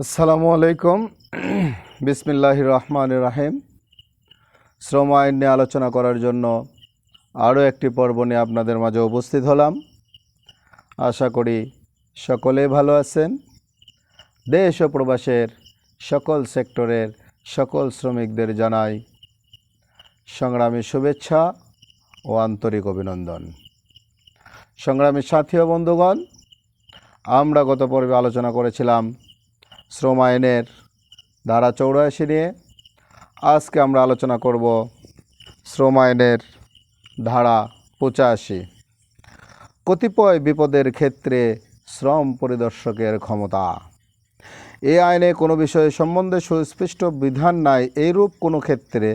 আসসালামু আলাইকুম। বিসমিল্লাহির রহমানির রহিম। শ্রম আইন নিয়ে আলোচনা করার জন্য আরও একটি পর্ব নিয়ে আপনাদের মাঝে উপস্থিত হলাম। আশা করি সকলেই ভালো আছেন। দেশ ও প্রবাসের সকল সেক্টরের সকল শ্রমিকদের জানাই সংগ্রামী শুভেচ্ছা ও আন্তরিক অভিনন্দন। সংগ্রামী সাথী ও বন্ধুগণ, আমরা গত পর্বে আলোচনা করেছিলাম শ্রম আইনের ধারা 84 নিয়ে। আজকে আমরা আলোচনা করব শ্রম আইনের ধারা 85, কতিপয় বিপদের ক্ষেত্রে শ্রম পরিদর্শকের ক্ষমতা। এই আইনে কোনো বিষয় সম্বন্ধে সুস্পষ্ট বিধান নাই, এইরূপ কোনো ক্ষেত্রে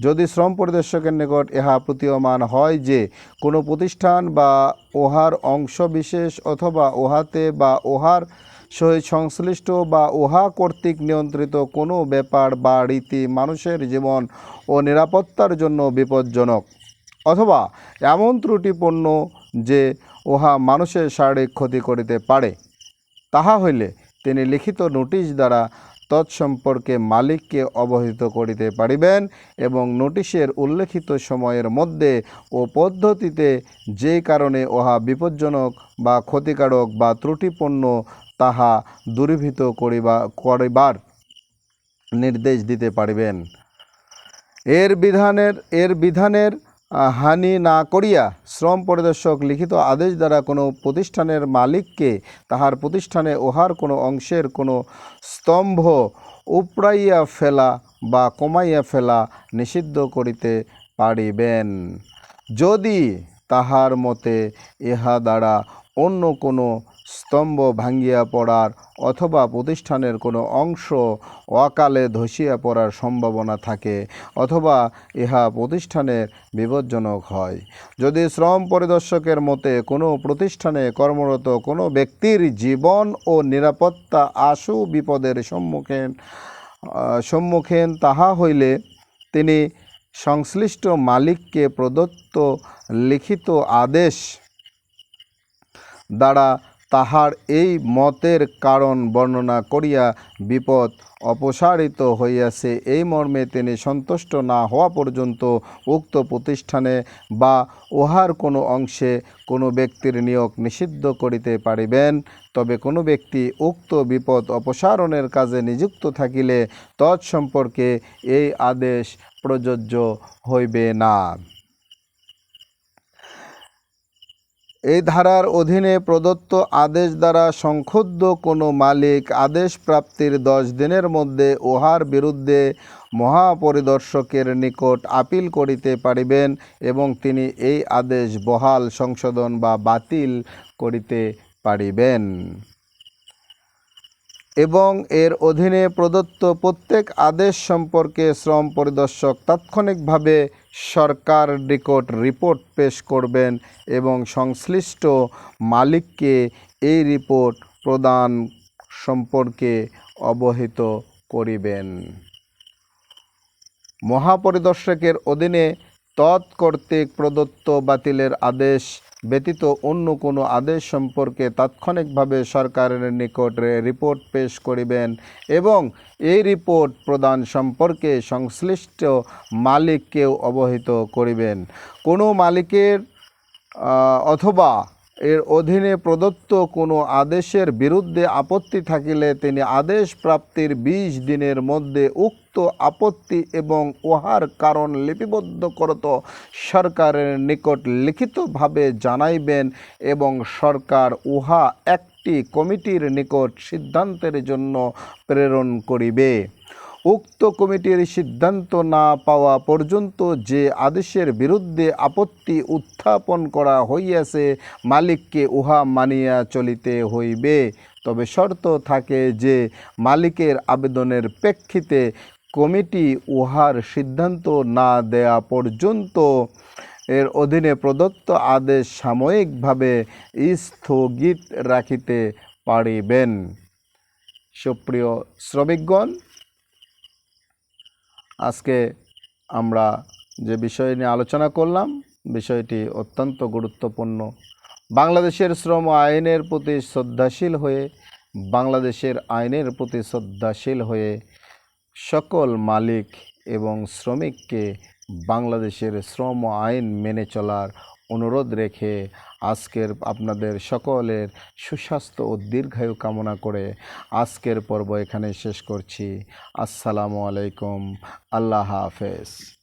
যদি শ্রম পরিদর্শকের নিকট ইহা প্রতীয়মান হয় যে কোনো প্রতিষ্ঠান বা উহার অংশ বিশেষ অথবা উহাতে বা উহার সহিত সংশ্লিষ্ট বা উহা কর্তৃক নিয়ন্ত্রিত কোনো ব্যাপার বা রীতি মানুষের জীবন ও নিরাপত্তার জন্য বিপজ্জনক অথবা এমন ত্রুটিপূর্ণ যে উহা মানুষের শারীরিক ক্ষতি করিতে পারে, তাহা হইলে তিনি লিখিত নোটিশ দ্বারা তৎসম্পর্কে মালিককে অবহিত করিতে পারিবেন এবং নোটিশের উল্লেখিত সময়ের মধ্যে ও পদ্ধতিতে যে কারণে উহা বিপজ্জনক বা ক্ষতিকারক বা ত্রুটিপূর্ণ তাহা দূরীভূত করিবার নির্দেশ দিতে পারিবেন। এর বিধানের হানি না করিয়া শ্রম পরিদর্শক লিখিত আদেশ দ্বারা কোনো প্রতিষ্ঠানের মালিককে তাহার প্রতিষ্ঠানে উহার কোনো অংশের কোনো স্তম্ভ উপড়াইয়া ফেলা বা কমাইয়া ফেলা নিষিদ্ধ করিতে পারিবেন, যদি তাহার মতে ইহা দ্বারা অন্য কোনো স্তম্ভ ভাঙ্গিয়া পড়ার অথবা প্রতিষ্ঠানের কোনো অংশ অকালে ধসিয়া পড়ার সম্ভাবনা থাকে অথবা ইহা প্রতিষ্ঠানের বিপজ্জনক হয়। যদি শ্রম পরিদর্শকের মতে কোনো প্রতিষ্ঠানে কর্মরত কোনো ব্যক্তির জীবন ও নিরাপত্তা আশু বিপদের সম্মুখীন তাহা হইলে তিনি সংশ্লিষ্ট মালিককে প্রদত্ত লিখিত আদেশ দ্বারা তাহার এই মতের কারণ বর্ণনা করিয়া বিপদ অপসারিত হইয়াছে এই মর্মে তিনি সন্তুষ্ট না হওয়া পর্যন্ত উক্ত প্রতিষ্ঠানে বা উহার কোনো অংশে কোনো ব্যক্তির নিয়োগ নিষিদ্ধ করিতে পারিবেন। তবে কোনো ব্যক্তি উক্ত বিপদ অপসারণের কাজে নিযুক্ত থাকিলে তৎসম্পর্কে এই আদেশ প্রযোজ্য হইবে না। এই ধারার অধীনে প্রদত্ত আদেশ দ্বারা সংক্ষুব্ধ কোনো মালিক আদেশ প্রাপ্তির 10 দিনের মধ্যে উহার বিরুদ্ধে মহাপরিদর্শকের নিকট আপিল করিতে পারিবেন এবং তিনি এই আদেশ বহাল, সংশোধন বা বাতিল করিতে পারিবেন। এবং এর অধীনে প্রদত্ত প্রত্যেক আদেশ সম্পর্কে শ্রম পরিদর্শক তাৎক্ষণিকভাবে সরকার নিকট রিপোর্ট পেশ করবেন এবং সংশ্লিষ্ট মালিককে এই রিপোর্ট প্রদান সম্পর্কে অবহিত করিবেন। মহাপরিদর্শকের অধীনে তৎকর্তৃক প্রদত্ত বাতিলের আদেশ ব্যতীত অন্য কোনো আদেশ সম্পর্কে তাৎক্ষণিকভাবে সরকারের নিকট রিপোর্ট পেশ করিবেন এবং এই রিপোর্ট প্রদান সম্পর্কে সংশ্লিষ্ট মালিককেও অবহিত করিবেন। কোনো মালিকের অথবা এর অধীনে প্রদত্ত কোনো আদেশের বিরুদ্ধে আপত্তি থাকিলে তিনি আদেশ প্রাপ্তির 20 দিনের মধ্যে উক্ত আপত্তি এবং উহার কারণ লিপিবদ্ধ করত সরকারের নিকট লিখিতভাবে জানাইবেন এবং সরকার উহা একটি কমিটির নিকট সিদ্ধান্তের জন্য প্রেরণ করিবে। উক্ত কমিটির সিদ্ধান্ত না পাওয়া পর্যন্ত যে আদেশের বিরুদ্ধে আপত্তি উত্থাপন করা হইয়াছে মালিককে উহা মানিয়া চলিতে হইবে। তবে শর্ত থাকে যে মালিকের আবেদনের প্রেক্ষিতে কমিটি উহার সিদ্ধান্ত না দেয়া পর্যন্ত এর অধীনে প্রদত্ত আদেশ সাময়িকভাবে স্থগিত রাখিতে পারিবেন। সুপ্রিয় শ্রমিকগণ, আজকে আমরা যে বিষয় নিয়ে আলোচনা করলাম বিষয়টি অত্যন্ত গুরুত্বপূর্ণ। বাংলাদেশের শ্রম আইনের প্রতি শ্রদ্ধাশীল হয়ে বাংলাদেশের আইনের প্রতি শ্রদ্ধাশীল হয়ে সকল মালিক এবং শ্রমিককে বাংলাদেশের শ্রম আইন মেনে চলার অনুরোধ রেখে আজকের আপনাদের সকলের সুস্বাস্থ্য ও দীর্ঘায়ু কামনা করে আজকের পর্ব এখানে শেষ করছি। আসসালামু আলাইকুম। আল্লাহ হাফেজ।